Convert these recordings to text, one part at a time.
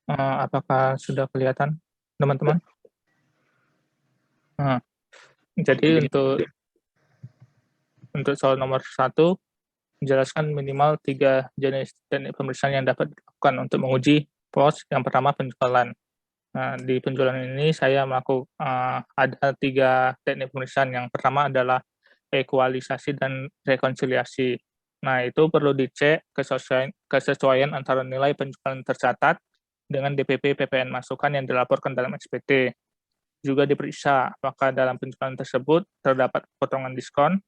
Apakah sudah kelihatan, teman-teman? Nah, jadi untuk soal nomor satu, menjelaskan minimal 3 jenis teknik pemeriksaan yang dapat dilakukan untuk menguji POS. Yang pertama, penjualan. Nah, di penjualan ini saya ada 3 teknik pemeriksaan. Yang pertama adalah ekualisasi dan rekonsiliasi. Nah, itu perlu dicek kesesuaian antara nilai penjualan tercatat dengan DPP PPN masukan yang dilaporkan dalam SPT. Juga diperiksa apakah dalam penjualan tersebut terdapat potongan diskon,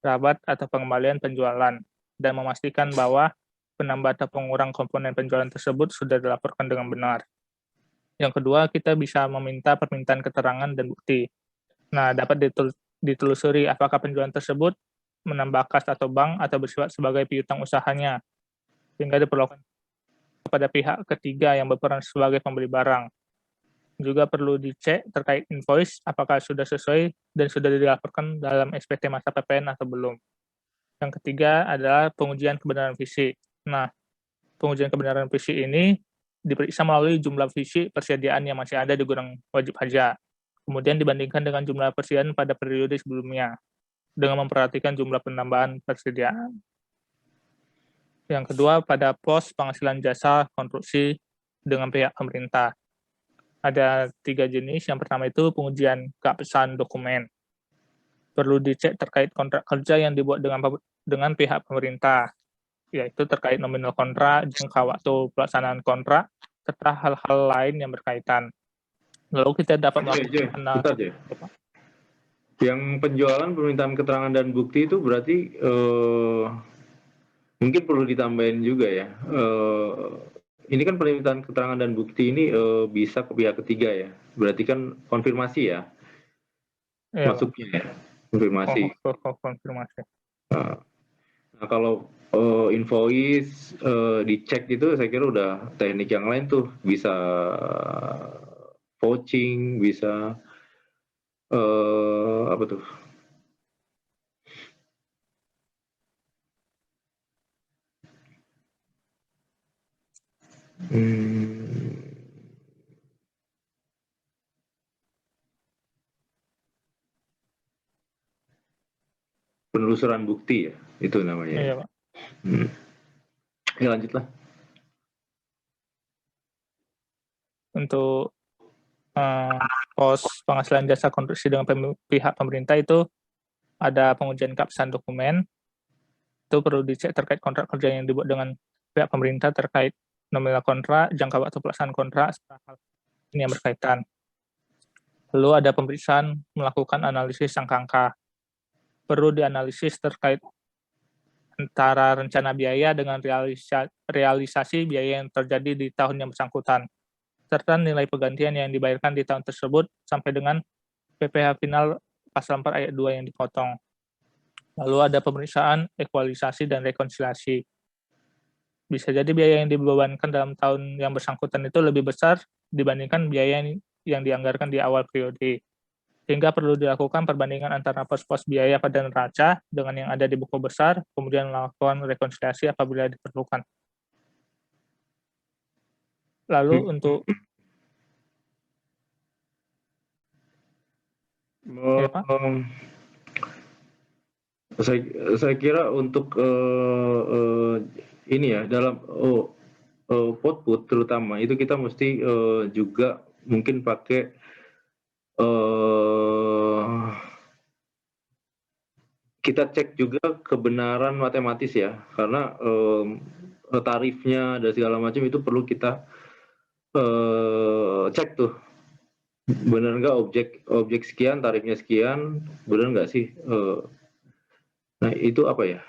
rabat, atau pengembalian penjualan, dan memastikan bahwa penambah atau pengurang komponen penjualan tersebut sudah dilaporkan dengan benar. Yang kedua, kita bisa meminta permintaan keterangan dan bukti. Nah, dapat ditelusuri apakah penjualan tersebut menambah kas atau bank atau bersifat sebagai piutang usahanya, sehingga diperlukan kepada pihak ketiga yang berperan sebagai pembeli barang. Juga perlu dicek terkait invoice apakah sudah sesuai dan sudah dilaporkan dalam SPT masa PPN atau belum. Yang ketiga adalah pengujian kebenaran fisik. Nah, pengujian kebenaran fisik ini diperiksa melalui jumlah fisik persediaan yang masih ada di gudang wajib pajak. Kemudian dibandingkan dengan jumlah persediaan pada periode sebelumnya, dengan memperhatikan jumlah penambahan persediaan. Yang kedua, pada pos penghasilan jasa konstruksi dengan pihak pemerintah. Ada 3 jenis. Yang pertama itu pengujian keabsahan dokumen. Perlu dicek terkait kontrak kerja yang dibuat dengan pihak pemerintah, yaitu terkait nominal kontrak, jangka waktu pelaksanaan kontrak, serta hal-hal lain yang berkaitan. Lalu kita dapat melakukan analisis. Yang penjualan, permintaan keterangan dan bukti itu berarti mungkin perlu ditambahin juga ya. Ini kan permintaan keterangan dan bukti ini bisa ke pihak ketiga ya. Berarti kan konfirmasi ya. Masuknya ya, konfirmasi. Konfirmasi. Nah, kalau invoice dicek itu saya kira udah teknik yang lain tuh, bisa vouching, bisa apa tuh? Penelusuran bukti ya, itu namanya. Iya, Pak. Ya, lanjutlah. Untuk pos penghasilan jasa konstruksi dengan pihak pemerintah itu ada pengujian keabsahan dokumen. Itu perlu dicek terkait kontrak kerja yang dibuat dengan pihak pemerintah terkait nominal kontrak, jangka waktu pelaksanaan kontrak, serta hal ini yang berkaitan. Lalu ada pemeriksaan melakukan analisis angka-angka. Perlu dianalisis terkait antara rencana biaya dengan realisasi biaya yang terjadi di tahun yang bersangkutan, serta nilai penggantian yang dibayarkan di tahun tersebut sampai dengan PPh final pasal 4 ayat 2 yang dipotong. Lalu ada pemeriksaan ekualisasi dan rekonsiliasi. Bisa jadi biaya yang dibebankan dalam tahun yang bersangkutan itu lebih besar dibandingkan biaya yang dianggarkan di awal periode, sehingga perlu dilakukan perbandingan antara pos-pos biaya pada neraca dengan yang ada di buku besar, kemudian melakukan rekonsiliasi apabila diperlukan. Lalu untuk ya, Pak? Saya kira untuk ini ya, dalam output terutama itu kita mesti juga mungkin pakai kita cek juga kebenaran matematis ya, karena tarifnya dan segala macam itu perlu kita cek tuh, benar nggak objek sekian tarifnya sekian, benar nggak sih. Nah itu apa ya,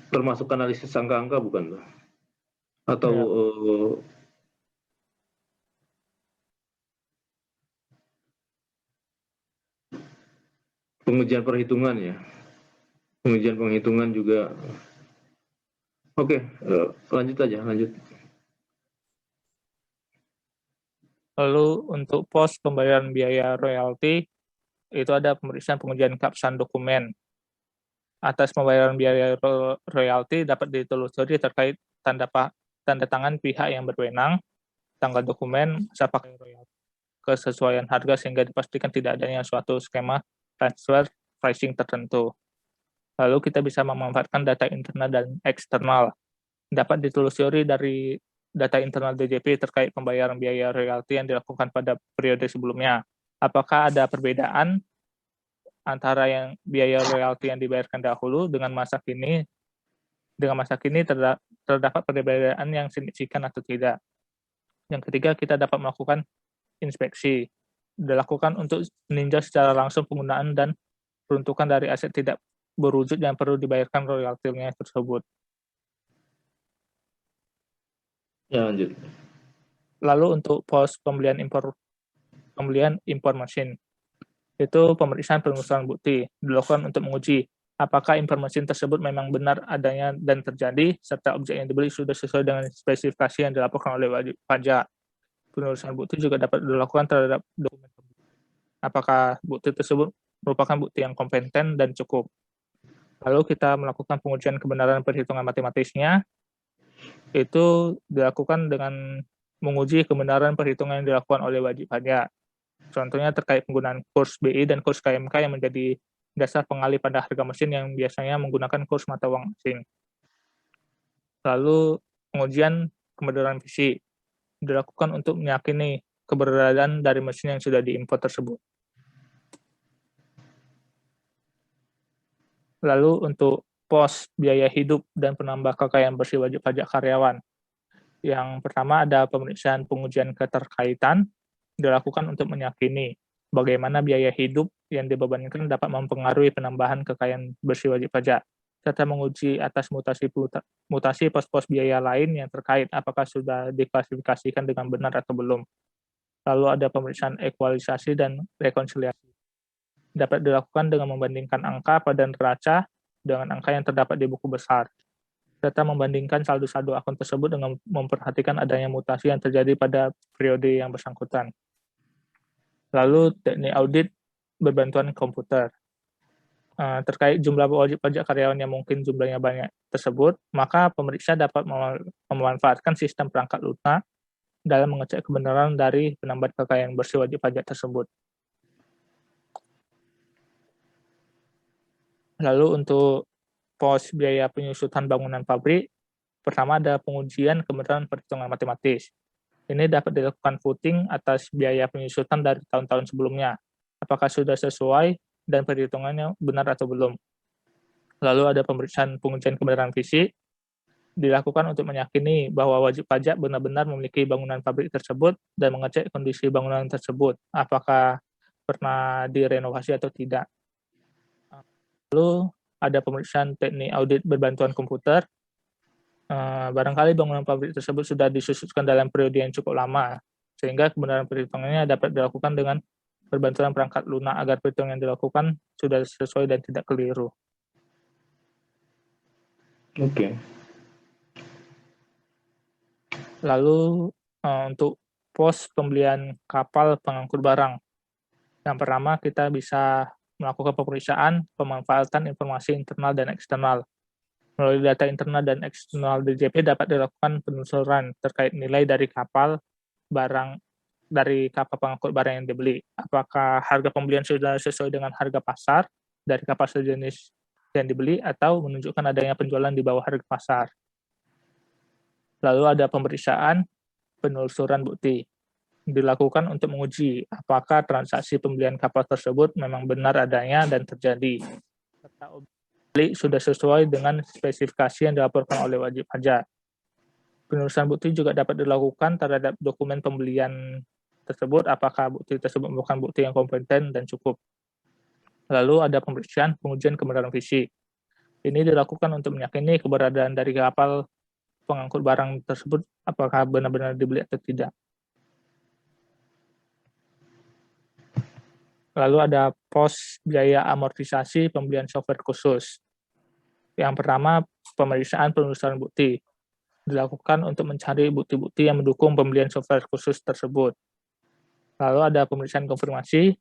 termasuk analisis angka-angka bukan, atau ya. Pengujian perhitungan ya, pengujian penghitungan juga. Oke, lanjut aja, lanjut. Lalu untuk pos pembayaran biaya royalti, itu ada pemeriksaan pengujian keabsahan dokumen. Atas pembayaran biaya royalti dapat ditelusuri terkait tanda tangan pihak yang berwenang, tanggal dokumen, masa pakai royalti, kesesuaian harga sehingga dipastikan tidak adanya suatu skema transfer pricing tertentu. Lalu kita bisa memanfaatkan data internal dan eksternal. Dapat ditelusuri dari data internal DJP terkait pembayaran biaya royalti yang dilakukan pada periode sebelumnya. Apakah ada perbedaan antara yang biaya royalti yang dibayarkan dahulu dengan masa kini terdapat perbedaan yang signifikan atau tidak. Yang ketiga, kita dapat melakukan inspeksi. Dilakukan untuk meninjau secara langsung penggunaan dan peruntukan dari aset tidak berwujud yang perlu dibayarkan royaltinya tersebut. Ya, lanjut. Lalu untuk pos pembelian impor mesin, itu pemeriksaan penelusuran bukti dilakukan untuk menguji apakah informasi tersebut memang benar adanya dan terjadi, serta objek yang dibeli sudah sesuai dengan spesifikasi yang dilaporkan oleh wajib pajak. Penelusuran bukti juga dapat dilakukan terhadap dokumen. Apakah bukti tersebut merupakan bukti yang kompeten dan cukup. Lalu kita melakukan pengujian kebenaran perhitungan matematisnya, itu dilakukan dengan menguji kebenaran perhitungan yang dilakukan oleh wajib pajak. Contohnya terkait penggunaan kurs BI dan kurs KMK yang menjadi dasar pengalih pada harga mesin yang biasanya menggunakan kurs mata uang asing. Lalu pengujian kebenaran fisik dilakukan untuk meyakini keberadaan dari mesin yang sudah diimpor tersebut. Lalu untuk pos biaya hidup dan penambah kekayaan bersih wajib pajak karyawan. Yang pertama ada pemeriksaan pengujian keterkaitan dilakukan untuk meyakini bagaimana biaya hidup yang dibebankan dapat mempengaruhi penambahan kekayaan bersih wajib pajak, serta menguji atas mutasi pos-pos biaya lain yang terkait apakah sudah diklasifikasikan dengan benar atau belum. Lalu ada pemeriksaan ekualisasi dan rekonsiliasi. Dapat dilakukan dengan membandingkan angka pada neraca dengan angka yang terdapat di buku besar, serta membandingkan saldo-saldo akun tersebut dengan memperhatikan adanya mutasi yang terjadi pada periode yang bersangkutan. Lalu teknik audit berbantuan komputer. Terkait jumlah wajib pajak karyawan yang mungkin jumlahnya banyak tersebut, maka pemeriksa dapat memanfaatkan sistem perangkat lunak dalam mengecek kebenaran dari penambahan kekayaan bersih wajib pajak tersebut. Lalu untuk pos biaya penyusutan bangunan pabrik, pertama ada pengujian kebenaran perhitungan matematis. Ini dapat dilakukan footing atas biaya penyusutan dari tahun-tahun sebelumnya. Apakah sudah sesuai dan perhitungannya benar atau belum. Lalu ada pemeriksaan pengujian kebenaran fisik, dilakukan untuk meyakini bahwa wajib pajak benar-benar memiliki bangunan pabrik tersebut dan mengecek kondisi bangunan tersebut, apakah pernah direnovasi atau tidak. Lalu ada pemeriksaan teknik audit berbantuan komputer. Barangkali bangunan pabrik tersebut sudah disusutkan dalam periode yang cukup lama, sehingga kebenaran perhitungannya dapat dilakukan dengan berbantuan perangkat lunak agar perhitungan yang dilakukan sudah sesuai dan tidak keliru. Oke. Lalu untuk pos pembelian kapal pengangkut barang. Yang pertama kita bisa melakukan pemeriksaan pemanfaatan informasi internal dan eksternal. Melalui data internal dan eksternal DJP dapat dilakukan penelusuran terkait nilai dari kapal pengangkut barang yang dibeli. Apakah harga pembelian sudah sesuai dengan harga pasar dari kapal sejenis yang dibeli atau menunjukkan adanya penjualan di bawah harga pasar. Lalu ada pemeriksaan penelusuran bukti. Dilakukan untuk menguji apakah transaksi pembelian kapal tersebut memang benar adanya dan terjadi, serta objek sudah sesuai dengan spesifikasi yang dilaporkan oleh wajib pajak. Penelusuran bukti juga dapat dilakukan terhadap dokumen pembelian tersebut, apakah bukti tersebut merupakan bukti yang kompeten dan cukup. Lalu ada pemeriksaan pengujian kebenaran fisik. Ini dilakukan untuk meyakini keberadaan dari kapal pengangkut barang tersebut apakah benar-benar dibeli atau tidak. Lalu ada pos biaya amortisasi pembelian software khusus. Yang pertama, pemeriksaan penelusuran bukti. Dilakukan untuk mencari bukti-bukti yang mendukung pembelian software khusus tersebut. Lalu ada pemeriksaan konfirmasi.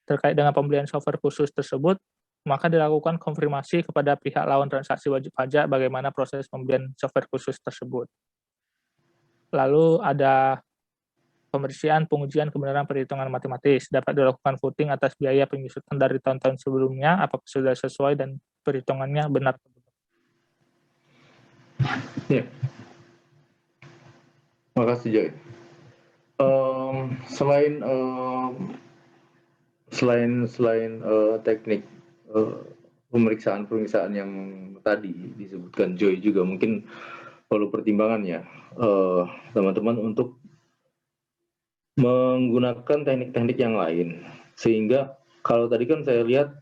Terkait dengan pembelian software khusus tersebut, maka dilakukan konfirmasi kepada pihak lawan transaksi wajib pajak bagaimana proses pembelian software khusus tersebut. Lalu ada pembersihan pengujian kebenaran perhitungan matematis. Dapat dilakukan voting atas biaya penyusutan dari tahun-tahun sebelumnya, apakah sudah sesuai dan perhitungannya benar. Ya, makasih Joy. Selain teknik pemeriksaan yang tadi disebutkan Joy juga mungkin perlu pertimbangan ya teman-teman untuk menggunakan teknik-teknik yang lain, sehingga kalau tadi kan saya lihat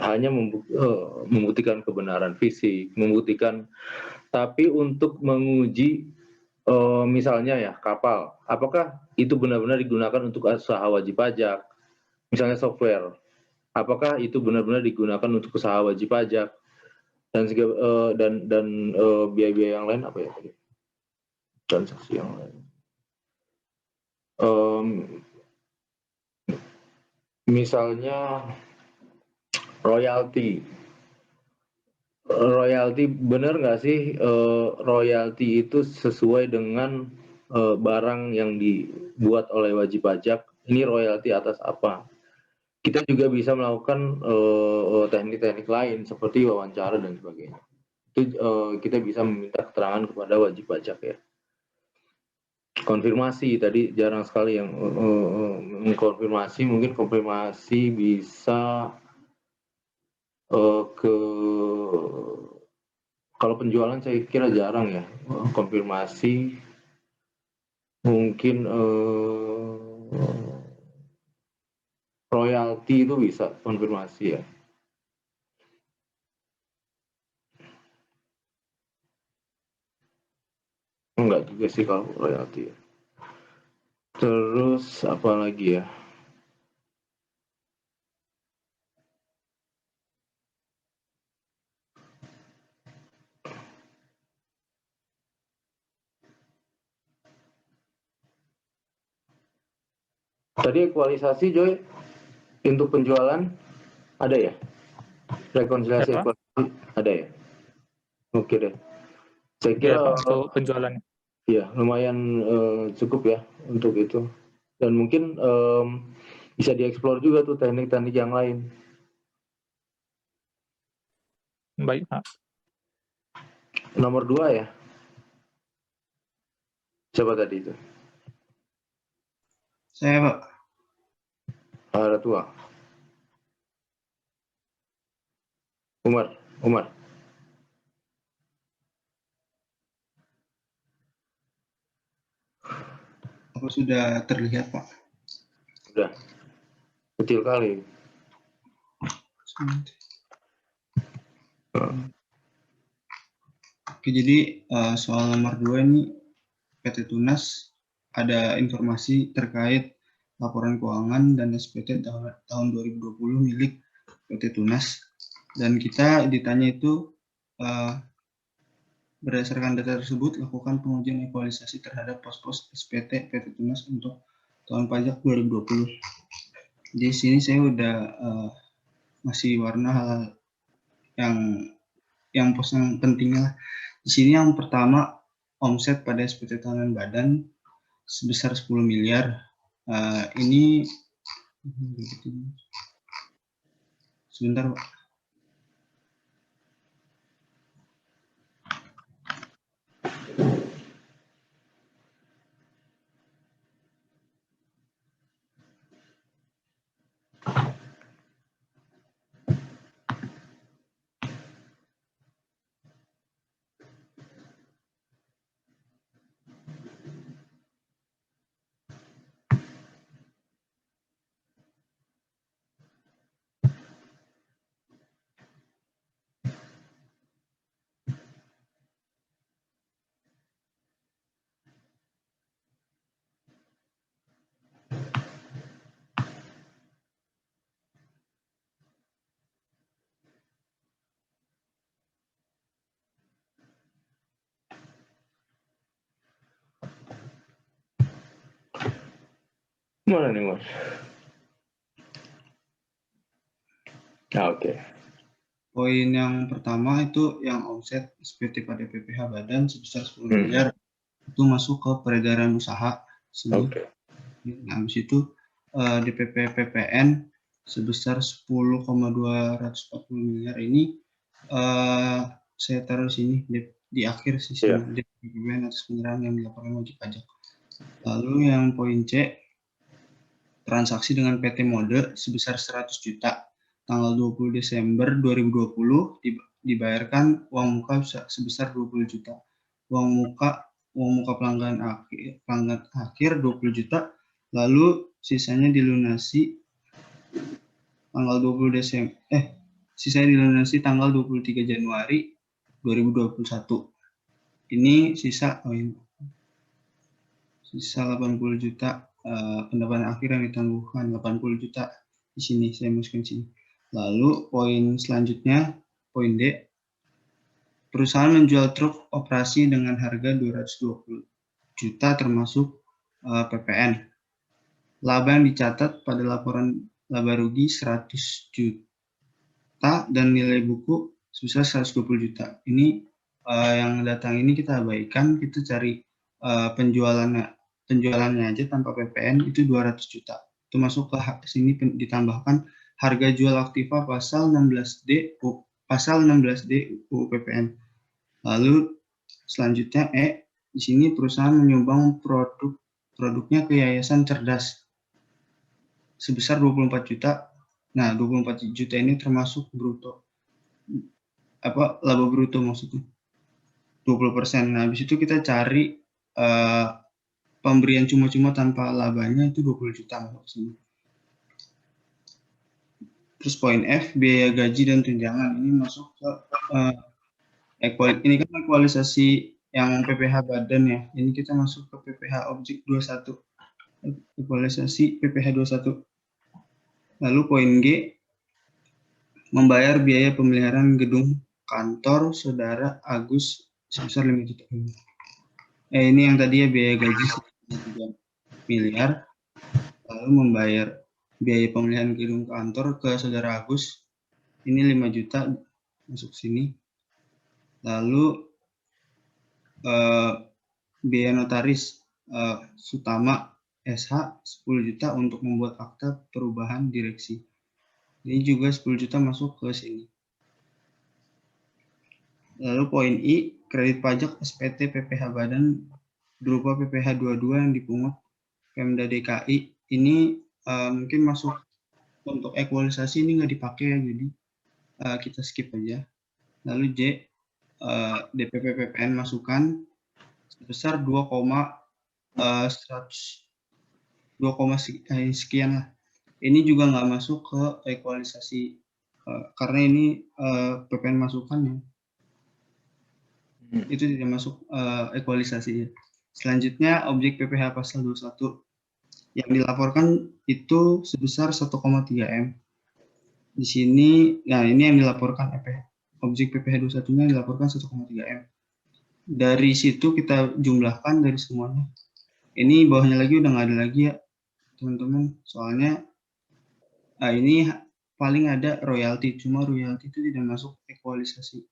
hanya membuktikan kebenaran fisik, membuktikan, tapi untuk menguji misalnya ya kapal, apakah itu benar-benar digunakan untuk usaha wajib pajak, misalnya software, apakah itu benar-benar digunakan untuk usaha wajib pajak dan biaya-biaya yang lain apa ya tadi, transaksi yang lain. Misalnya royalti benar nggak sih royalti itu sesuai dengan barang yang dibuat oleh wajib pajak, ini royalti atas apa? Kita juga bisa melakukan teknik-teknik lain seperti wawancara dan sebagainya. Itu kita bisa meminta keterangan kepada wajib pajak ya. Konfirmasi tadi jarang sekali yang mengkonfirmasi, mungkin konfirmasi bisa kalau penjualan saya kira jarang ya konfirmasi, mungkin royalti itu bisa konfirmasi ya. Enggak juga sih kalau royalti ya. Terus apa lagi ya? Tadi ekualisasi Joy untuk penjualan ada ya? Rekonsiliasi ekualisasi ada ya? Oke deh. Saya kira ya, Pak, untuk penjualannya. Ya lumayan cukup ya untuk itu. Dan mungkin bisa dieksplor juga tuh teknik-teknik yang lain. Baik, Pak. Nomor 2 ya. Siapa tadi itu? Saya, Pak. Ada tua. Umar. Apa sudah terlihat, Pak? Sudah. Kecil kali. Oke, jadi soal nomor 2 ini PT Tunas ada informasi terkait laporan keuangan dan SPT tahun 2020 milik PT Tunas, dan kita ditanya itu berdasarkan data tersebut lakukan pengujian ekualisasi terhadap pos-pos SPT PT Tunas untuk tahun pajak 2020. Di sini saya udah masih warna hal yang pos yang pentingnya lah. Di sini yang pertama, omset pada SPT tahunan badan sebesar 10 miliar. Ini sebentar, Pak. Mana nih Mas? Oke. Poin yang pertama itu yang omset SPT pada PPH badan sebesar 10 miliar. itu masuk ke peredaran usaha sini. Oke. Nah, habis itu DPP PPN sebesar 10,240 miliar ini saya taruh sini di akhir sisi DPP PPN atas penyerahan yang dilaporkan wajib pajak. Lalu yang poin C, transaksi dengan PT Mode sebesar 100 juta tanggal 20 Desember 2020 dibayarkan uang muka sebesar 20 juta. Uang muka pelanggan akhir 20 juta, lalu sisanya dilunasi tanggal 20 Desember sisanya dilunasi tanggal 23 Januari 2021. Ini sisa 80 juta pendapatan akhir yang ditangguhkan, 80 juta di sini saya masukin sini. Lalu poin selanjutnya, poin D, perusahaan menjual truk operasi dengan harga 220 juta termasuk PPN. Laba yang dicatat pada laporan laba rugi 100 juta dan nilai buku sebesar 120 juta. Ini yang datang ini kita abaikan, kita cari penjualannya aja tanpa PPN itu 200 juta. Itu masuk ke sini ditambahkan harga jual aktiva pasal 16D UU PPN. Lalu selanjutnya di sini perusahaan menyumbang produknya ke Yayasan Cerdas sebesar 24 juta. Nah, 24 juta ini termasuk bruto. Laba bruto maksudnya. 20%. Nah, habis itu kita cari pemberian cuma-cuma tanpa labanya itu 20 juta masuk sini. Terus poin F, biaya gaji dan tunjangan ini masuk ke ini kan equalisasi yang PPh badan ya. Ini kita masuk ke PPh objek 21. Equalisasi PPh 21. Lalu poin G, membayar biaya pemeliharaan gedung kantor saudara Agus sebesar 5 juta. Ini yang tadi ya biaya gaji 3 miliar. Lalu membayar biaya pemeliharaan gedung kantor ke saudara Agus ini 5 juta masuk sini. Lalu biaya notaris Sutama SH 10 juta untuk membuat akta perubahan direksi. Ini juga 10 juta masuk ke sini. Lalu poin I, kredit pajak SPT PPh badan berupa PPh 22 yang dipungut Pemda DKI. Ini mungkin masuk untuk equalisasi ini nggak dipakai ya, jadi kita skip aja. Lalu J, DPP PPN masukan sebesar 2, sekian lah. Ini juga nggak masuk ke equalisasi karena ini PPN masukan ya. Itu tidak masuk equalisasi. Selanjutnya objek PPh pasal 21 yang dilaporkan itu sebesar 1,3 M. Di sini, nah ini yang dilaporkan objek PPh 21-nya dilaporkan 1,3 M. Dari situ kita jumlahkan dari semuanya. Ini bawahnya lagi udah nggak ada lagi ya, teman-teman. Soalnya ini paling ada royalti, cuma royalti itu tidak masuk equalisasi.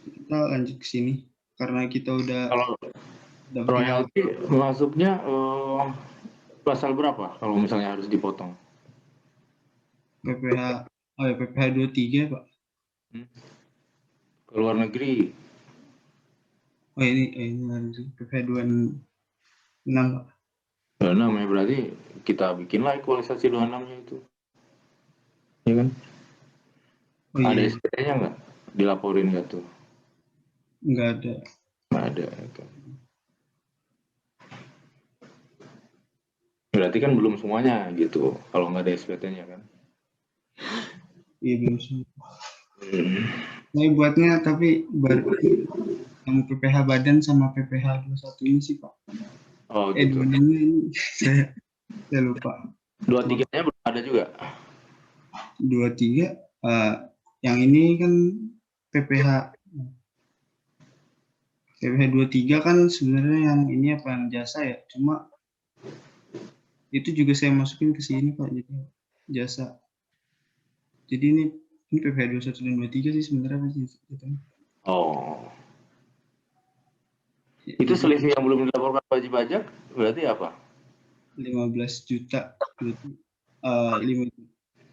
Kita lanjut ke sini karena kita udah. Kalau royalti masuknya pasal berapa kalau misalnya harus dipotong? PPh 23 Pak. Ke luar negeri. Oh ini luar negeri. PPh 26 Pak. 26 ya, berarti kita bikinlah equalisasi 26-nya itu. Iya kan? Oh, iya. Ada SPT-nya nggak? Dilaporin nggak tuh? Nggak ada. Nggak ada. Kan. Berarti kan belum semuanya gitu, kalau nggak ada SPT-nya kan? Iya belum semua. Nah buatnya tapi baru yang PPh badan sama PPh 21 ini sih Pak. Oh gitu. Ini saya lupa. 23-nya belum ada juga? 23 yang ini kan PPh 23 kan sebenarnya yang ini apa yang jasa ya, cuma itu juga saya masukin ke sini Pak, jadi jasa. Jadi ini PPh 21 dan 23 sih sebenarnya Pak gitu. Oh. Itu selisih yang belum dilaporkan wajib pajak berarti apa? 15 juta. 5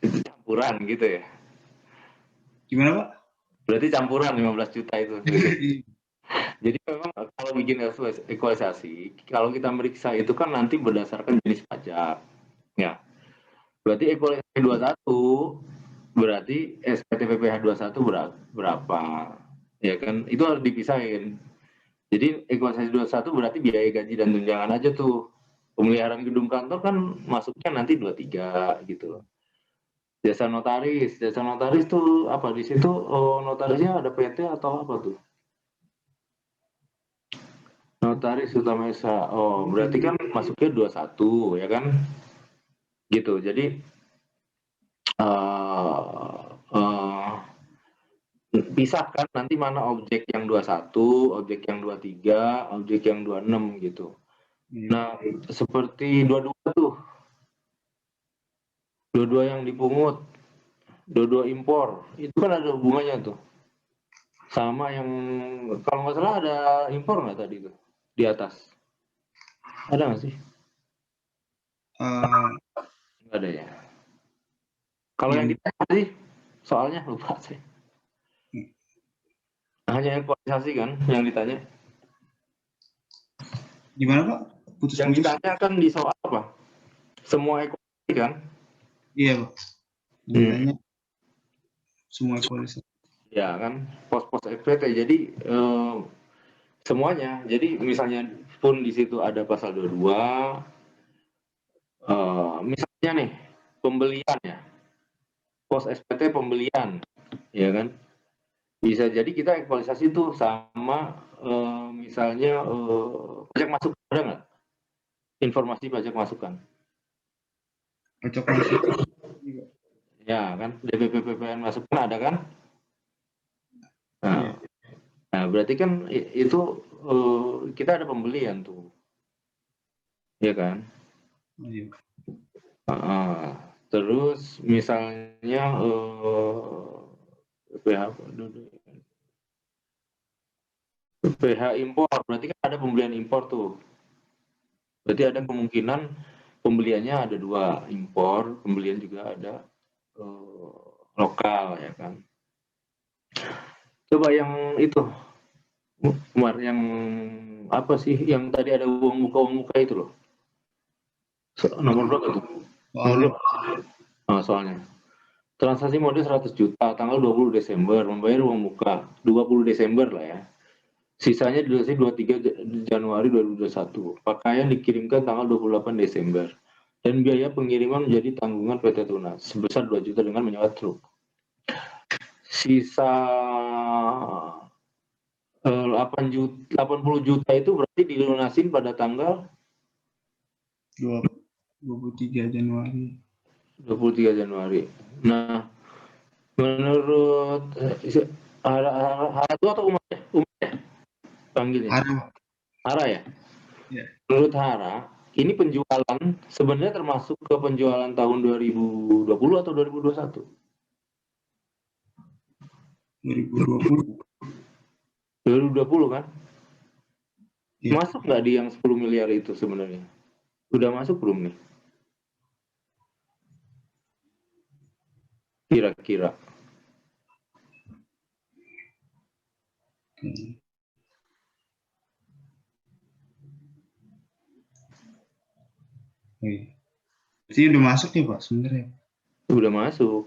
Itu campuran gitu ya? Gimana, Pak? Berarti campuran 15 juta itu. Jadi memang kalau bikin ekualisasi, kalau kita meriksa itu kan nanti berdasarkan jenis pajak. Ya. Berarti ekualisasi 21 berarti SPT PPh 21 berapa? Ya kan? Itu harus dipisahin. Jadi ekualisasi 21 berarti biaya gaji dan tunjangan aja tuh. Pemeliharaan gedung kantor kan masuknya nanti 23 gitu loh. Jasa notaris tuh apa di situ? Notarisnya ada PT atau apa tuh? Notaris Utama Esa. Oh, berarti kan masuknya 21 ya kan? Gitu. Jadi pisahkan nanti mana objek yang 21, objek yang 23, objek yang 26 gitu. Nah, seperti 22 tuh. 22 yang dipungut, 22 impor, itu kan ada hubungannya tuh. Sama yang kalau nggak salah ada impor nggak tadi tuh di atas? Ada nggak sih? Nggak ada ya. Kalau yang ditanya sih, soalnya lupa sih. Hanya ekualisasi kan yang ditanya. Gimana, Pak? Yang ditanya kan di soal apa? Semua ekualisasi kan? Iya, Pak. Ditanya semua ekualisasi. Ya kan, pos-pos SPT. Jadi semuanya. Jadi misalnya pun di situ ada pasal 22, misalnya nih pembelian ya, pos SPT pembelian, ya kan? Bisa jadi kita ekualisasi itu sama misalnya pajak masuk, ada nggak? Informasi pajak masukan. Pajak masuk. Ya kan, DPP PPN masukan ada kan? Nah, nah berarti kan itu kita ada pembelian tuh, ya kan? Iya. Terus misalnya PH impor, berarti kan ada pembelian impor tuh. Berarti ada kemungkinan pembeliannya ada dua, impor, pembelian juga ada lokal ya kan. Coba yang itu, Umar, yang apa sih yang tadi ada uang muka itu loh. Nomor berapa tuh? Soalnya. Transaksi modal 100 juta, tanggal 20 Desember, membayar uang muka 20 Desember lah ya. Sisanya dilunasi 23 Januari 2021. Pakaian dikirimkan tanggal 28 Desember. Dan biaya pengiriman menjadi tanggungan PT Tunas sebesar 2 juta dengan menyewa truk. Sisa 80 juta itu berarti dilunasin pada tanggal 23 Januari. 23 Januari. Nah, menurut Hara itu atau Umar ya? Panggilnya. Hara ya? Ya. Menurut Hara, ini penjualan sebenarnya termasuk ke penjualan tahun 2020 atau 2021? 2020. 2020 kan? Ya. Masuk nggak di yang 10 miliar itu sebenarnya? Udah masuk belum nih? Kira-kira. Jadi udah masuk ya Pak sebenarnya? Udah masuk.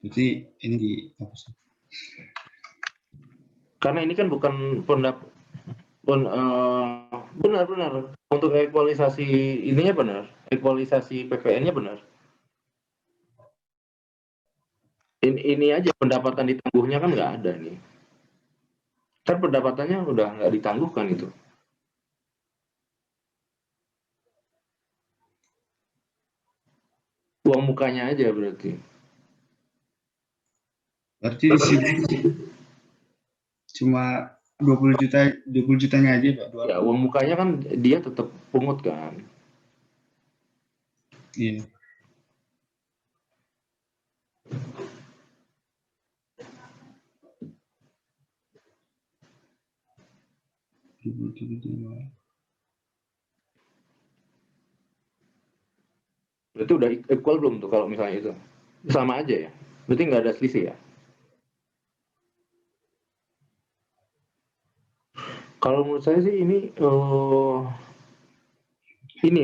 Jadi ini di apa sih? Karena ini kan bukan benar-benar untuk ekualisasi ininya benar, ekualisasi PPN-nya benar. Ini aja pendapatan ditangguhnya kan nggak ada nih. Kan pendapatannya udah nggak ditangguhkan itu. Uang mukanya aja berarti. Berarti di sini cuma 20 jutanya aja Pak. Ya, uang mukanya kan dia tetap pungut kan. Iya. Berarti udah equal belum tuh kalau misalnya itu? Sama aja ya? Berarti nggak ada selisih ya? Kalau menurut saya sih ini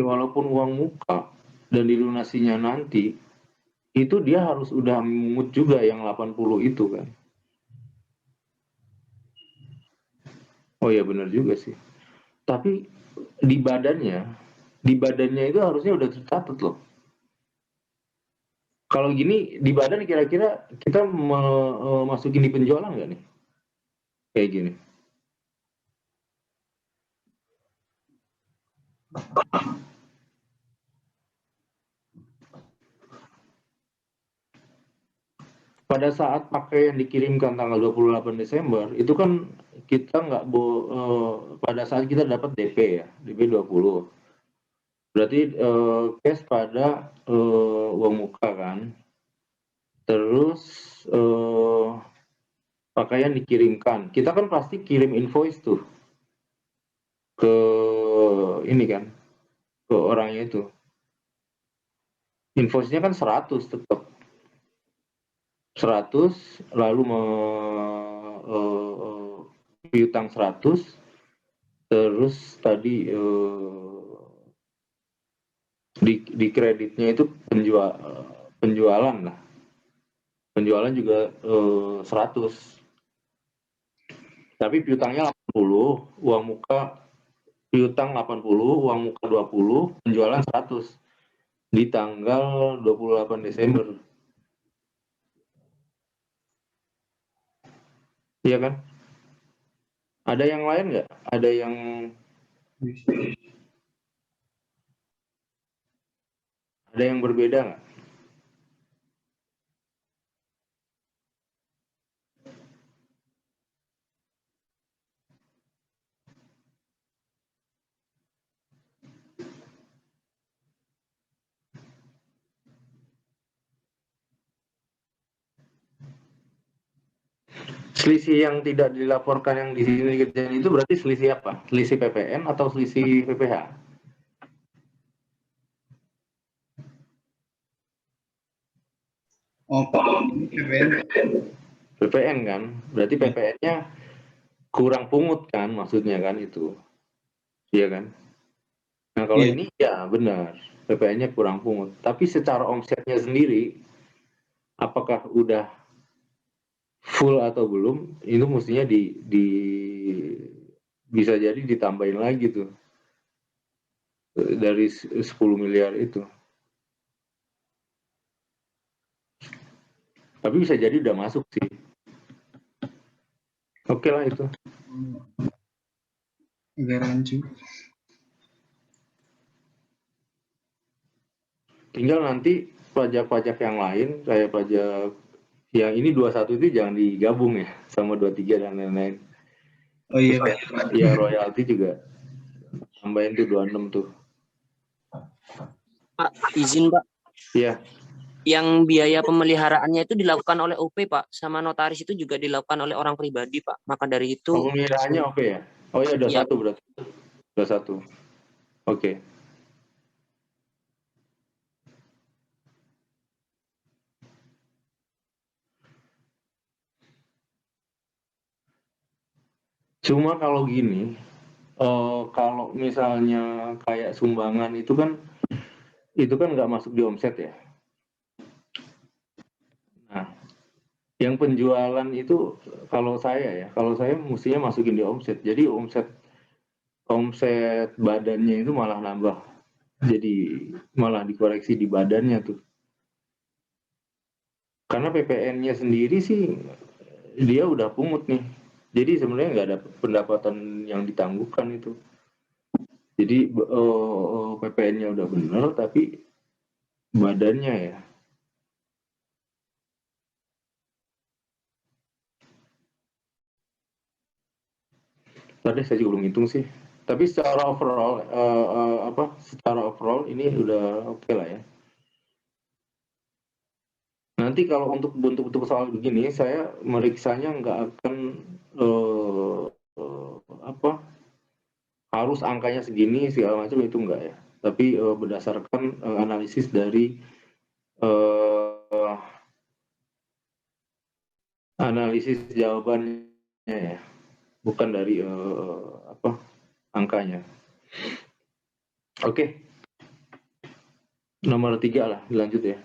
walaupun uang muka dan dilunasinya nanti, itu dia harus udah mengut juga yang 80 itu kan. Oh ya benar juga sih. Tapi di badannya itu harusnya udah tercatat loh. Kalau gini di badan kira-kira kita masukin di penjualan nggak nih? Kayak gini. Pada saat pakaian dikirimkan tanggal 28 Desember, itu kan kita nggak pada saat kita dapat DP ya, DP 20. Berarti cash pada uang muka kan. Terus pakaian dikirimkan. Kita kan pasti kirim invoice tuh ke ini kan, ke orangnya itu. Invoice-nya kan 100 tetap. 100 lalu piutang 100 terus tadi di kreditnya itu penjualan lah, penjualan juga 100 tapi piutangnya 80, uang muka piutang 80, uang muka 20, penjualan 100 di tanggal 28 Desember. Iya kan? Ada yang lain nggak? Ada yang berbeda nggak? Selisih yang tidak dilaporkan yang di sini kerjaan itu berarti selisih apa? Selisih PPN atau selisih PPH? Oh, PPN. PPN kan? Berarti PPN-nya kurang pungut kan maksudnya kan itu. Iya kan? Nah kalau ini ya benar, PPN-nya kurang pungut. Tapi secara omsetnya sendiri, apakah udah full atau belum? Itu mestinya bisa jadi ditambahin lagi tuh dari 10 miliar itu. Tapi bisa jadi udah masuk sih. Oke lah itu. Agak rancu. Tinggal nanti pajak-pajak yang lain kayak pajak yang ini 21 itu jangan digabung ya sama 23 dan lain-lain. Oh iya. Ya royalti juga tambahin tuh 26 tuh. Pak, izin Pak. Iya. Yang biaya pemeliharaannya itu dilakukan oleh OP Pak, sama notaris itu juga dilakukan oleh orang pribadi Pak. Maka dari itu. Pemeliharaannya OP ya? Oh iya udah satu berarti. Udah satu. Oke. Cuma kalau gini, kalau misalnya kayak sumbangan itu kan nggak masuk di omset ya. Nah, yang penjualan itu kalau saya mestinya masukin di omset. Jadi omset badannya itu malah nambah. Jadi malah dikoreksi di badannya tuh. Karena PPN-nya sendiri sih dia udah pungut nih. Jadi sebenarnya nggak ada pendapatan yang ditangguhkan itu. Jadi PPN-nya udah benar, tapi badannya ya. Tadi saya juga belum hitung sih. Tapi secara overall, ini udah oke lah ya. Nanti kalau untuk bentuk-bentuk soal begini, saya meriksanya nggak akan harus angkanya segini segala macam itu enggak ya. Tapi berdasarkan analisis dari analisis jawabannya ya, bukan dari angkanya. Oke. Nomor 3 lah, dilanjut ya.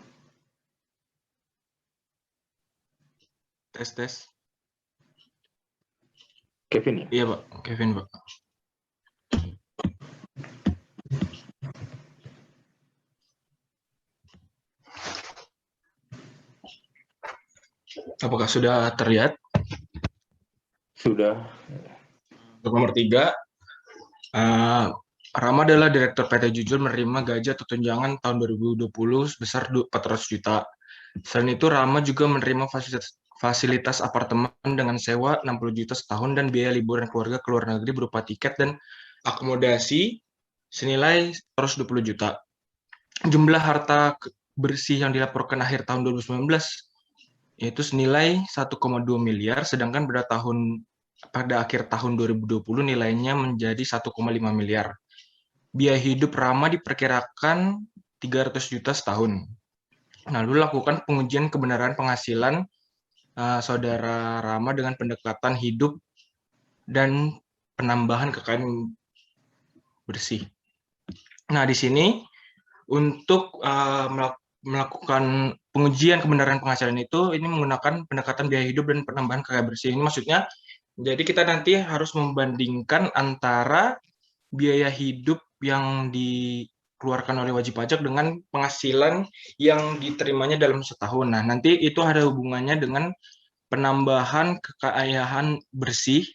Tes. Kevin ya? Iya Pak, Kevin Pak. Apakah sudah terlihat? Sudah. Untuk nomor 3, Rama adalah Direktur PT Jujur menerima gaji atau tunjangan tahun 2020 sebesar 400 juta. Selain itu, Rama juga menerima fasilitas apartemen dengan sewa 60 juta setahun dan biaya liburan keluarga ke luar negeri berupa tiket dan akomodasi senilai 120 juta. Jumlah harta bersih yang dilaporkan akhir tahun 2019 yaitu senilai 1,2 miliar, sedangkan pada akhir tahun 2020 nilainya menjadi 1,5 miliar. Biaya hidup Rama diperkirakan 300 juta setahun. Lalu lakukan pengujian kebenaran penghasilan saudara Rama dengan pendekatan hidup dan penambahan kekayaan bersih. Nah, di sini untuk melakukan pengujian kebenaran penghasilan itu, ini menggunakan pendekatan biaya hidup dan penambahan kekayaan bersih. Ini maksudnya, jadi kita nanti harus membandingkan antara biaya hidup yang dikeluarkan oleh wajib pajak dengan penghasilan yang diterimanya dalam setahun. Nah, nanti itu ada hubungannya dengan penambahan kekayaan bersih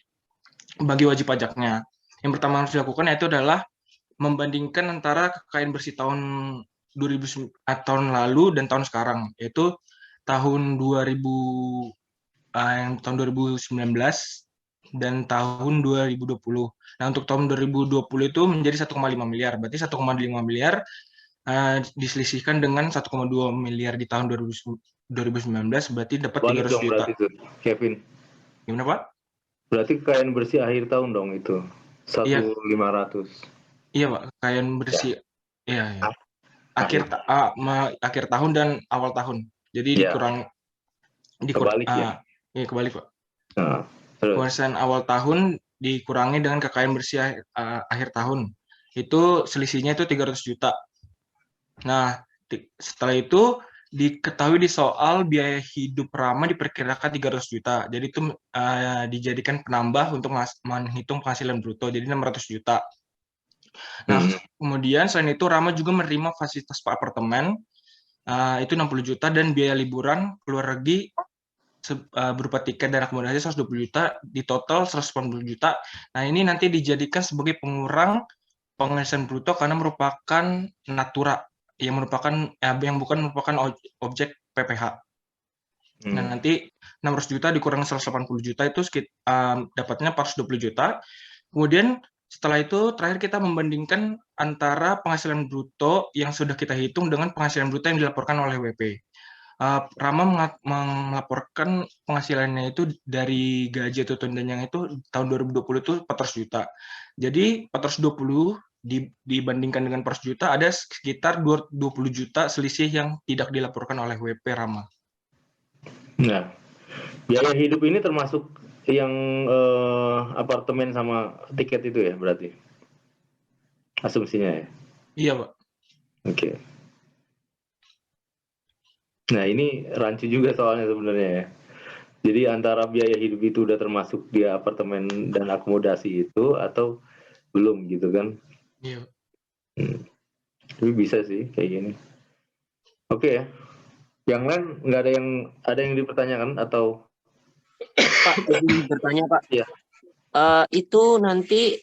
bagi wajib pajaknya. Yang pertama harus dilakukan yaitu adalah membandingkan antara kekayaan bersih tahun lalu dan tahun sekarang, yaitu tahun 2019 dan tahun 2020. Nah, untuk tahun 2020 itu menjadi 1,5 miliar. Berarti 1,5 miliar diselisihkan dengan 1,2 miliar di tahun 2019, berarti dapat 300 juta. Berarti itu, Kevin. Gimana, Pak? Berarti kekayaan bersih akhir tahun dong itu. 1.500. Iya, Pak. Kekayaan bersih. Iya. Akhir tahun dan awal tahun. Jadi kebalik ya. Iya, kebalik, Pak. Nah, Penghasilan awal tahun dikurangi dengan kekayaan bersih akhir tahun. Itu selisihnya itu 300 juta. Nah, setelah itu diketahui di soal biaya hidup Rama diperkirakan 300 juta. Jadi itu dijadikan penambah untuk menghitung penghasilan bruto. Jadi 600 juta. Nah, kemudian selain itu Rama juga menerima fasilitas apartemen itu 60 juta dan biaya liburan keluar negeri berupa tiket dan akomodasi 120 juta, di total 180 juta. Nah, ini nanti dijadikan sebagai pengurang penghasilan bruto karena merupakan natura yang bukan merupakan objek PPh. Nah, nanti 600 juta dikurang 180 juta itu dapatnya 420 juta. Kemudian setelah itu terakhir kita membandingkan antara penghasilan bruto yang sudah kita hitung dengan penghasilan bruto yang dilaporkan oleh WP. Rama melaporkan penghasilannya itu dari gaji atau tunjangan itu tahun 2020 itu 400 juta. Jadi 420 dibandingkan dengan 400 juta ada sekitar 20 juta selisih yang tidak dilaporkan oleh WP Rama. Nah, biaya hidup ini termasuk yang apartemen sama tiket itu ya berarti? Asumsinya ya? Iya, Pak. Oke. Nah, ini rancu juga soalnya sebenarnya ya. Jadi antara biaya hidup itu udah termasuk di apartemen dan akomodasi itu atau belum gitu kan? Iya. Tapi bisa sih kayak gini. Oke ya. Yang lain nggak ada yang dipertanyakan atau? Pak, bertanya Pak. Iya. Itu nanti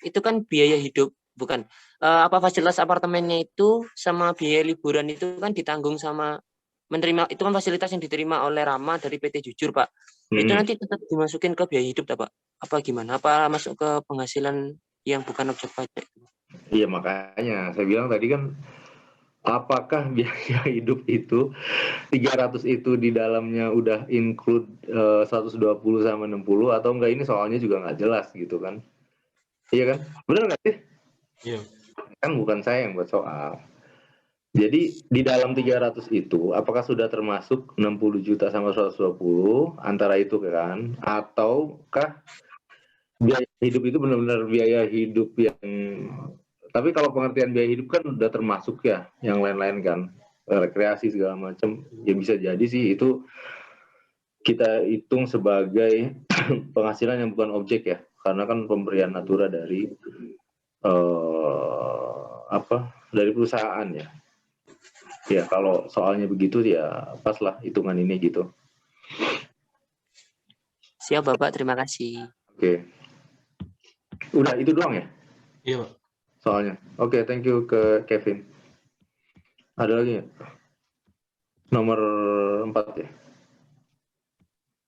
itu kan biaya hidup, bukan? Apa fasilitas apartemennya itu sama biaya liburan itu kan ditanggung sama menerima, itu kan fasilitas yang diterima oleh Rama dari PT Jujur, Pak. Itu nanti tetap dimasukin ke biaya hidup, Pak? Apa gimana? Apa masuk ke penghasilan yang bukan objek pajak? Iya, makanya saya bilang tadi kan, apakah biaya hidup itu 300 itu di dalamnya udah include 120 sama 60 atau enggak, ini soalnya juga nggak jelas gitu kan. Iya kan? Benar nggak sih? Iya. Kan bukan saya yang buat soal. Jadi di dalam 300 itu apakah sudah termasuk 60 juta sama 120 antara itu kan? Ataukah biaya hidup itu benar-benar biaya hidup yang, tapi kalau pengertian biaya hidup kan udah termasuk ya yang lain-lain kan, rekreasi segala macam, ya bisa jadi sih itu kita hitung sebagai penghasilan yang bukan objek ya, karena kan pemberian natura dari dari perusahaan ya. Ya kalau soalnya begitu ya pas lah hitungan ini gitu. Siap Bapak, terima kasih. Oke. Udah itu doang ya? Iya, Pak. Soalnya. Oke, thank you ke Kevin. Ada lagi ya? Nomor 4 ya?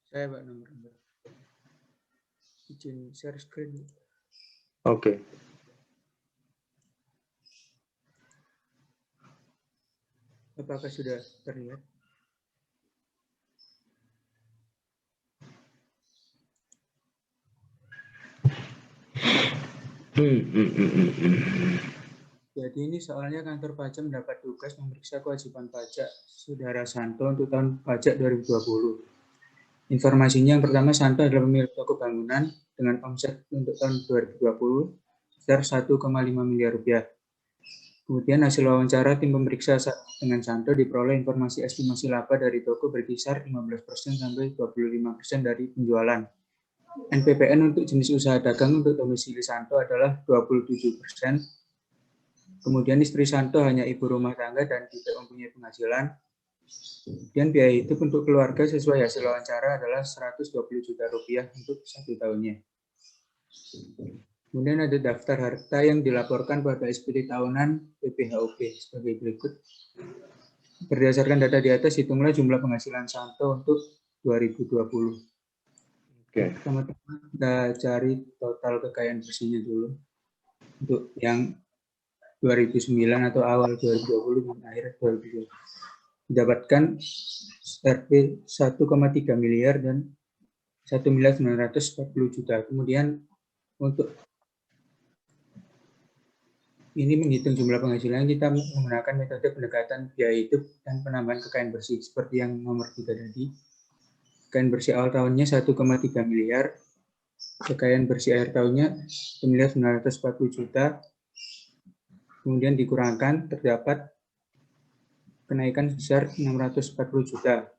Saya Pak nomor 4. Izin share screen. Oke. Apakah sudah terlihat? Jadi ini soalnya kantor pajak mendapat tugas memeriksa kewajiban pajak Saudara Santo untuk tahun pajak 2020. Informasinya yang pertama, Santo adalah pemilik toko bangunan dengan omset untuk tahun 2020 sebesar 1,5 miliar rupiah. Kemudian hasil wawancara tim pemeriksa dengan Santo diperoleh informasi estimasi laba dari toko berkisar 15% sampai 25% dari penjualan. NPPN untuk jenis usaha dagang untuk domisili Santo adalah 27%. Kemudian istri Santo hanya ibu rumah tangga dan tidak mempunyai penghasilan. Kemudian biaya hidup untuk keluarga sesuai hasil wawancara adalah 120 juta rupiah untuk 1 tahunnya. Kemudian ada daftar harta yang dilaporkan pada SPT tahunan PPHUP sebagai berikut. Berdasarkan data di atas, hitunglah jumlah penghasilan Santo untuk 2020. Oke. Pertama-tama kita cari total kekayaan bersihnya dulu. Untuk yang 2009 atau awal 2020 dan akhir 2020. Didapatkan RP 1,3 miliar dan 1.940 juta. Kemudian untuk ini menghitung jumlah penghasilan, kita menggunakan metode pendekatan biaya hidup dan penambahan kekayaan bersih seperti yang nomor 3 tadi. Kekayaan bersih awal tahunnya 1,3 miliar, kekayaan bersih akhir tahunnya 1.940 juta, kemudian dikurangkan terdapat kenaikan sebesar 640 juta,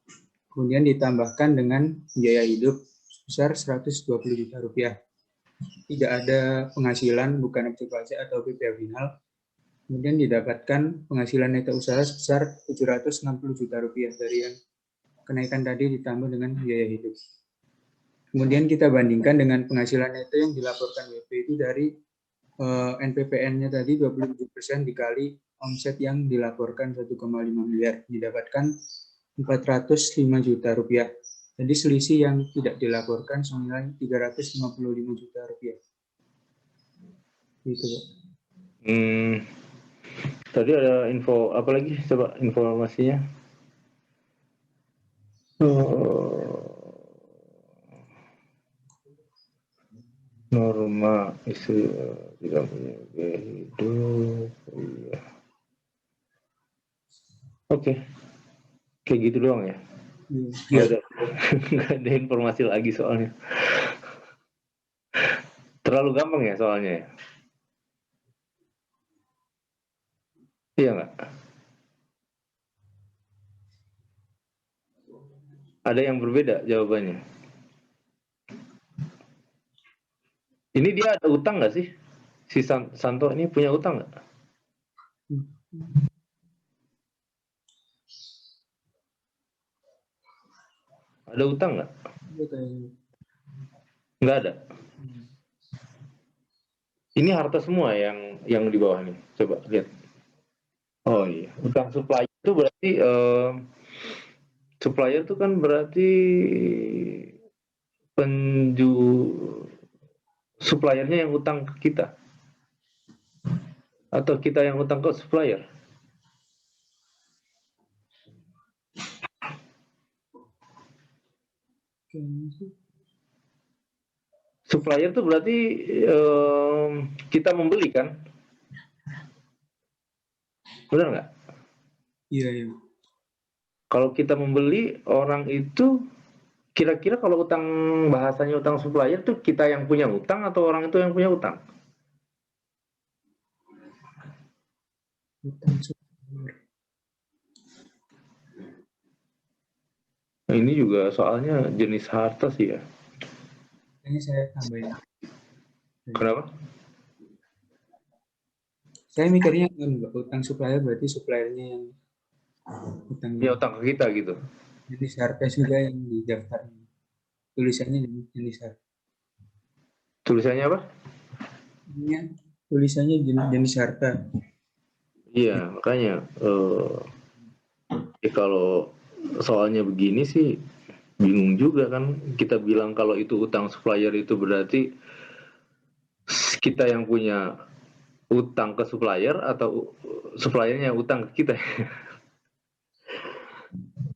kemudian ditambahkan dengan biaya hidup sebesar 120 juta rupiah. Tidak ada penghasilan bukan objek pajak atau PPh final. Kemudian didapatkan penghasilan neto usaha sebesar 760 juta rupiah dari yang kenaikan tadi ditambah dengan biaya hidup. Kemudian kita bandingkan dengan penghasilan neto yang dilaporkan WP itu dari NPPN-nya tadi 27% dikali omset yang dilaporkan 1,5 miliar, didapatkan 405 juta rupiah. Jadi selisih yang tidak dilaporkan senilai 355 juta rupiah. Gitu, Pak. Tadi ada info apa lagi? Coba informasinya. Norma istri tidak punya biaya hidup. Iya. Oke. Kayak gitu doang ya? Iya. Nggak ada informasi lagi soalnya. Terlalu gampang ya soalnya ya? Iya nggak? Ada yang berbeda jawabannya? Ini dia ada utang nggak sih? Si Santo ini punya utang nggak? Ada utang nggak? Nggak ada. Ini harta semua yang di bawah nih. Coba lihat. Oh iya, utang supplier itu berarti supplier itu kan berarti suppliernya yang utang ke kita, atau kita yang utang ke supplier? Supplier itu berarti kita membeli kan? Benar nggak? Iya, iya. Kalau kita membeli, orang itu kira-kira kalau utang, bahasanya utang supplier itu kita yang punya utang atau orang itu yang punya utang? Utang supplier. Nah, ini juga soalnya jenis harta sih ya. Ini saya tambahin. Kenapa? Saya mikirnya utang supplier berarti suppliernya yang utang Ya utang ke kita gitu. jenis harta juga yang di daftar. Tulisannya jenis harta. Tulisannya apa? Iya, tulisannya jenis harta. Iya, makanya kalau soalnya begini sih bingung juga kan. Kita bilang kalau itu utang supplier itu berarti kita yang punya utang ke supplier atau suppliernya utang ke kita.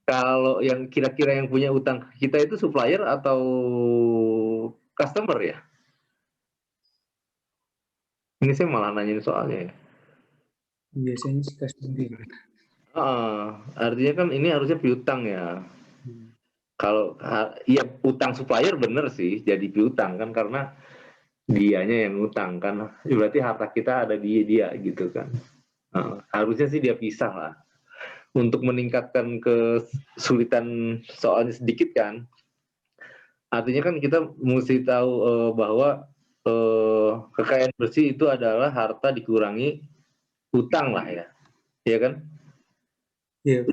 Kalau yang kira-kira yang punya utang ke kita itu supplier atau customer ya? Ini saya malah nanyain soalnya ya. Biasanya sih customer. Artinya kan ini harusnya piutang ya. Kalau ya utang supplier bener sih jadi piutang kan, karena dianya yang utang kan. Berarti harta kita ada di dia gitu kan. Harusnya sih dia pisah lah. Untuk meningkatkan kesulitan soalnya sedikit kan. Artinya kan kita mesti tahu bahwa kekayaan bersih itu adalah harta dikurangi utang lah ya. Iya kan? Iya.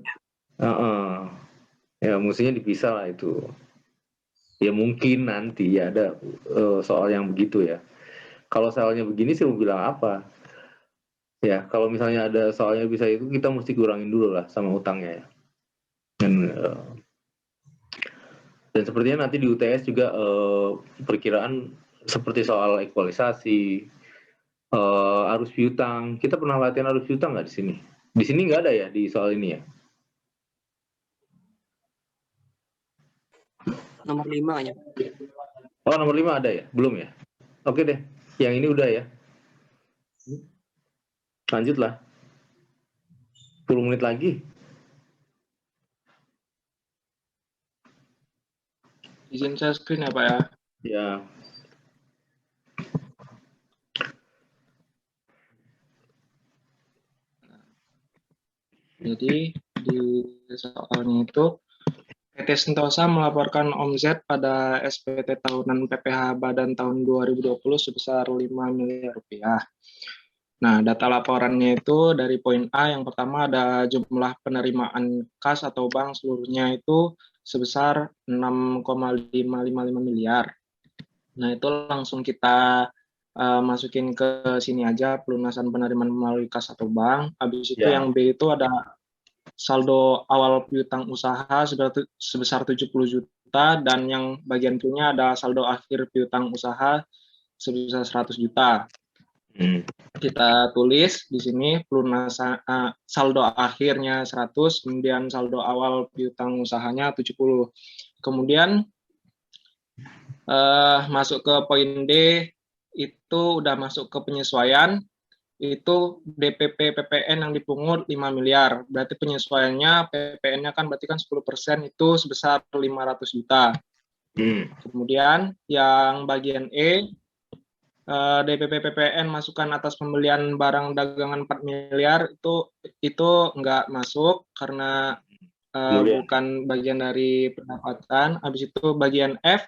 Ya mestinya dipisah lah itu. Ya mungkin nanti ya ada soal yang begitu ya. Kalau soalnya begini sih mau bilang apa? Ya kalau misalnya ada soalnya bisa itu, kita mesti kurangin dulu lah sama utangnya ya. Dan sepertinya nanti di UTS juga perkiraan seperti soal ekualisasi, arus piutang. Kita pernah latihan arus piutang nggak di sini? Di sini nggak ada ya di soal ini ya? Nomor 5 ya. Oh, nomor 5 ada ya? Belum ya? Oke deh, yang ini udah ya. Lanjutlah. 10 menit lagi. Izin saya screen ya Pak ya. Ya. Jadi di soalnya itu PT Sentosa melaporkan omset pada SPT tahunan PPh Badan tahun 2020 sebesar 5 miliar rupiah. Nah, data laporannya itu dari poin A, yang pertama ada jumlah penerimaan kas atau bank seluruhnya itu sebesar 6,555 miliar. Nah, itu langsung kita masukin ke sini aja, pelunasan penerimaan melalui kas atau bank. Habis itu yang B itu ada saldo awal piutang usaha sebesar 70 juta, dan yang bagian punya ada saldo akhir piutang usaha sebesar 100 juta. Kita tulis di sini pelunasan saldo akhirnya 100, kemudian saldo awal piutang usahanya 70. Kemudian masuk ke poin D, itu udah masuk ke penyesuaian, itu DPP PPN yang dipungut 5 miliar. Berarti penyesuaiannya PPN-nya kan berarti kan 10% itu sebesar 500 juta. Kemudian yang bagian E, DPP PPN masukan atas pembelian barang dagangan 4 miliar itu nggak masuk karena bukan bagian dari pendapatan. Habis itu bagian F,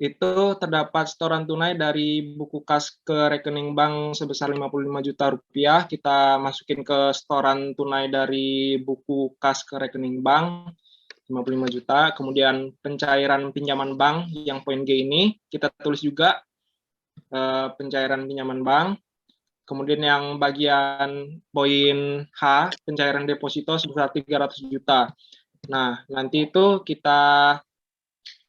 itu terdapat setoran tunai dari buku kas ke rekening bank sebesar 55 juta rupiah. Kita masukin ke setoran tunai dari buku kas ke rekening bank 55 juta. Kemudian pencairan pinjaman bank yang poin G ini kita tulis juga pencairan pinjaman bank. Kemudian yang bagian poin H, pencairan deposito sebesar 300 juta. Nah, nanti itu kita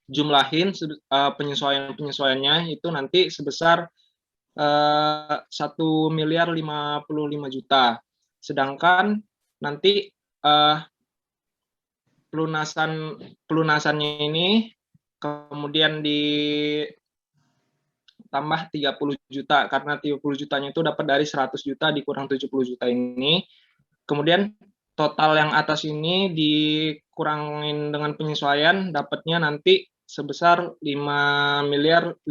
jumlahin penyesuaiannya itu nanti sebesar 1.055 juta. Sedangkan nanti pelunasannya ini kemudian tambah 30 juta, karena 30 jutanya itu dapat dari 100 juta dikurang 70 juta ini. Kemudian total yang atas ini dikurangin dengan penyesuaian, dapatnya nanti sebesar 5.530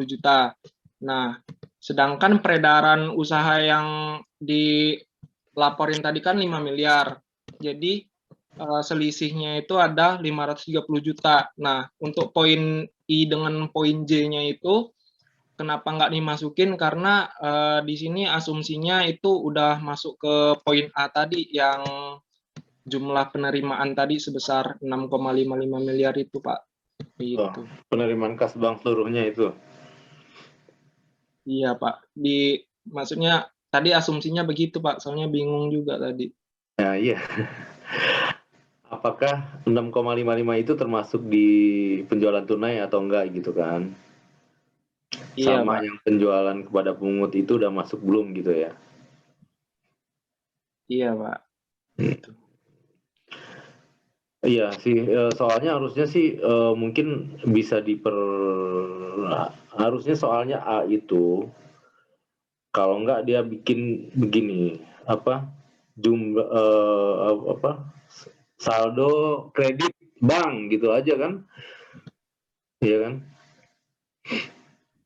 juta. Nah, sedangkan peredaran usaha yang dilaporin tadi kan 5 miliar. Jadi selisihnya itu ada 530 juta. Nah, untuk poin I dengan poin J-nya itu kenapa nggak dimasukin? Karena di sini asumsinya itu udah masuk ke poin A tadi yang jumlah penerimaan tadi sebesar 6,55 miliar itu, Pak. Gitu. Penerimaan kas bank seluruhnya itu. Iya, Pak. Maksudnya tadi asumsinya begitu, Pak. Soalnya bingung juga tadi. Ya, iya. Apakah 6,55 itu termasuk di penjualan tunai atau enggak gitu kan? Iya, sama Pak. yang penjualan kepada pungut itu udah masuk belum gitu ya? Iya, Pak. Iya sih, soalnya harusnya sih mungkin bisa harusnya soalnya A itu kalau enggak dia bikin begini jumlah saldo kredit bank gitu aja kan, iya kan?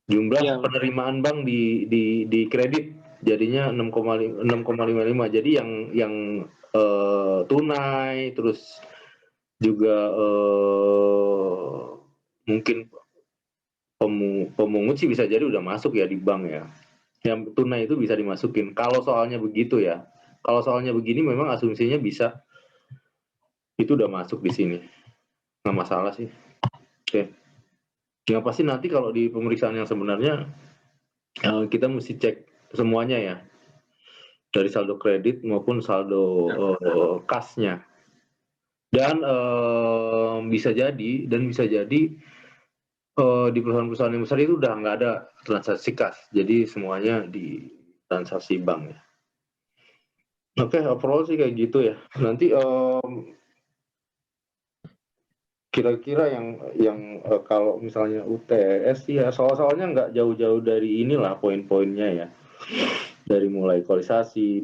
Jumlah penerimaan bank di kredit jadinya 6,55. Jadi yang tunai terus juga mungkin pemungut sih bisa jadi udah masuk ya di bank ya. Yang tunai itu bisa dimasukin. Kalau soalnya begitu ya. Kalau soalnya begini memang asumsinya bisa itu udah masuk di sini. Nggak masalah sih. Oke. Yang pasti nanti kalau di pemeriksaan yang sebenarnya kita mesti cek semuanya ya. Dari saldo kredit maupun saldo kasnya. Dan bisa jadi di perusahaan-perusahaan yang besar itu udah nggak ada transaksi kas. Jadi semuanya di transaksi bank ya. Oke, overall sih kayak gitu ya. Nanti kira-kira yang kalau misalnya UTS ya soal-soalnya nggak jauh-jauh dari inilah poin-poinnya ya. Dari mulai ekualisasi,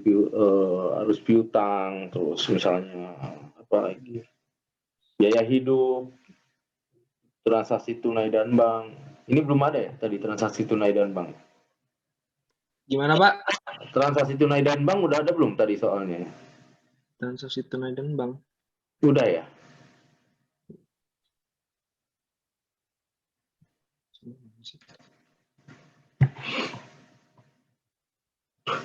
arus piutang, terus misalnya apa lagi, biaya hidup, transaksi tunai dan bank. Ini belum ada ya tadi transaksi tunai dan bank. Gimana, Pak? Transaksi tunai dan bank udah ada belum tadi soalnya? Transaksi tunai dan bank. Udah ya?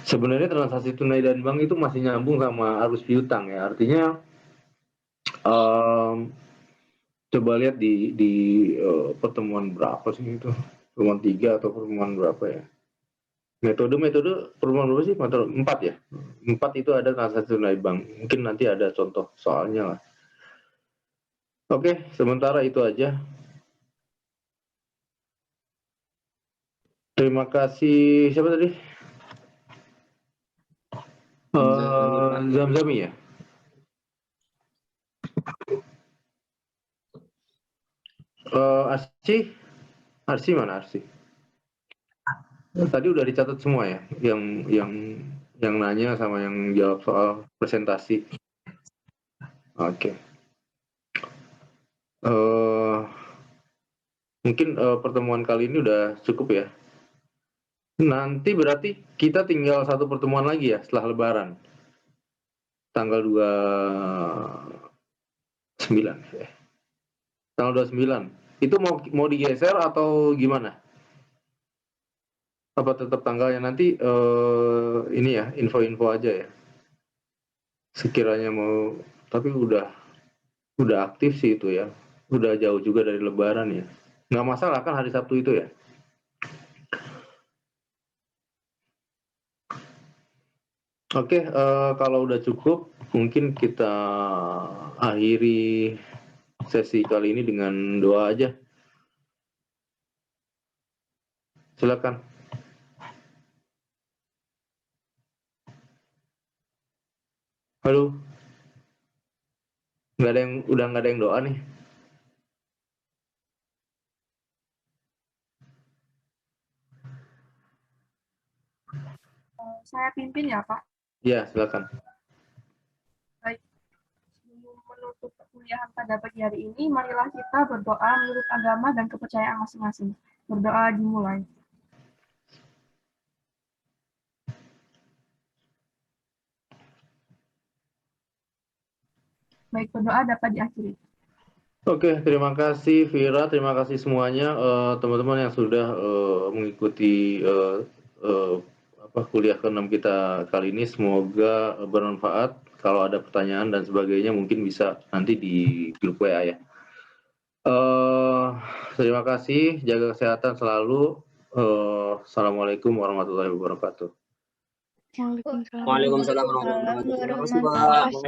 Sebenarnya transaksi tunai dan bank itu masih nyambung sama arus piutang ya. Artinya coba lihat di pertemuan berapa sih itu? Pertemuan 3 atau pertemuan berapa ya? Metode pertemuan berapa sih? 4 ya? 4 itu ada transaksi tunai bank. Mungkin nanti ada contoh soalnya lah. Oke, sementara itu aja. Terima kasih. Siapa tadi? Zamzami ya? Arsi mana Arsi? Tadi udah dicatat semua ya, yang nanya sama yang jawab soal presentasi. Oke. Mungkin pertemuan kali ini udah cukup ya. Nanti berarti kita tinggal satu pertemuan lagi ya setelah Lebaran. Tanggal 29. Tanggal 29. Itu mau digeser atau gimana? Apa tetap tanggalnya nanti ini ya info-info aja ya. Sekiranya mau, tapi udah aktif sih itu ya. Udah jauh juga dari Lebaran ya. Nggak masalah kan hari Sabtu itu ya. Oke, kalau udah cukup, mungkin kita akhiri sesi kali ini dengan doa aja. Silakan. Halo. Udah nggak ada yang doa nih. saya pimpin ya, Pak. Ya, silakan. Baik. Sebelum menutup perkuliahan pada pagi hari ini, marilah kita berdoa menurut agama dan kepercayaan masing-masing. Berdoa dimulai. Baik, berdoa dapat diakhiri. Oke, terima kasih Vira, terima kasih semuanya teman-teman yang sudah mengikuti kuliah ke-6 kita kali ini. Semoga bermanfaat. Kalau ada pertanyaan dan sebagainya mungkin bisa nanti di grup WA ya. Terima kasih, jaga kesehatan selalu. Assalamualaikum warahmatullahi wabarakatuh. Waalaikumsalam warahmatullahi wabarakatuh. Terima kasih, Pak.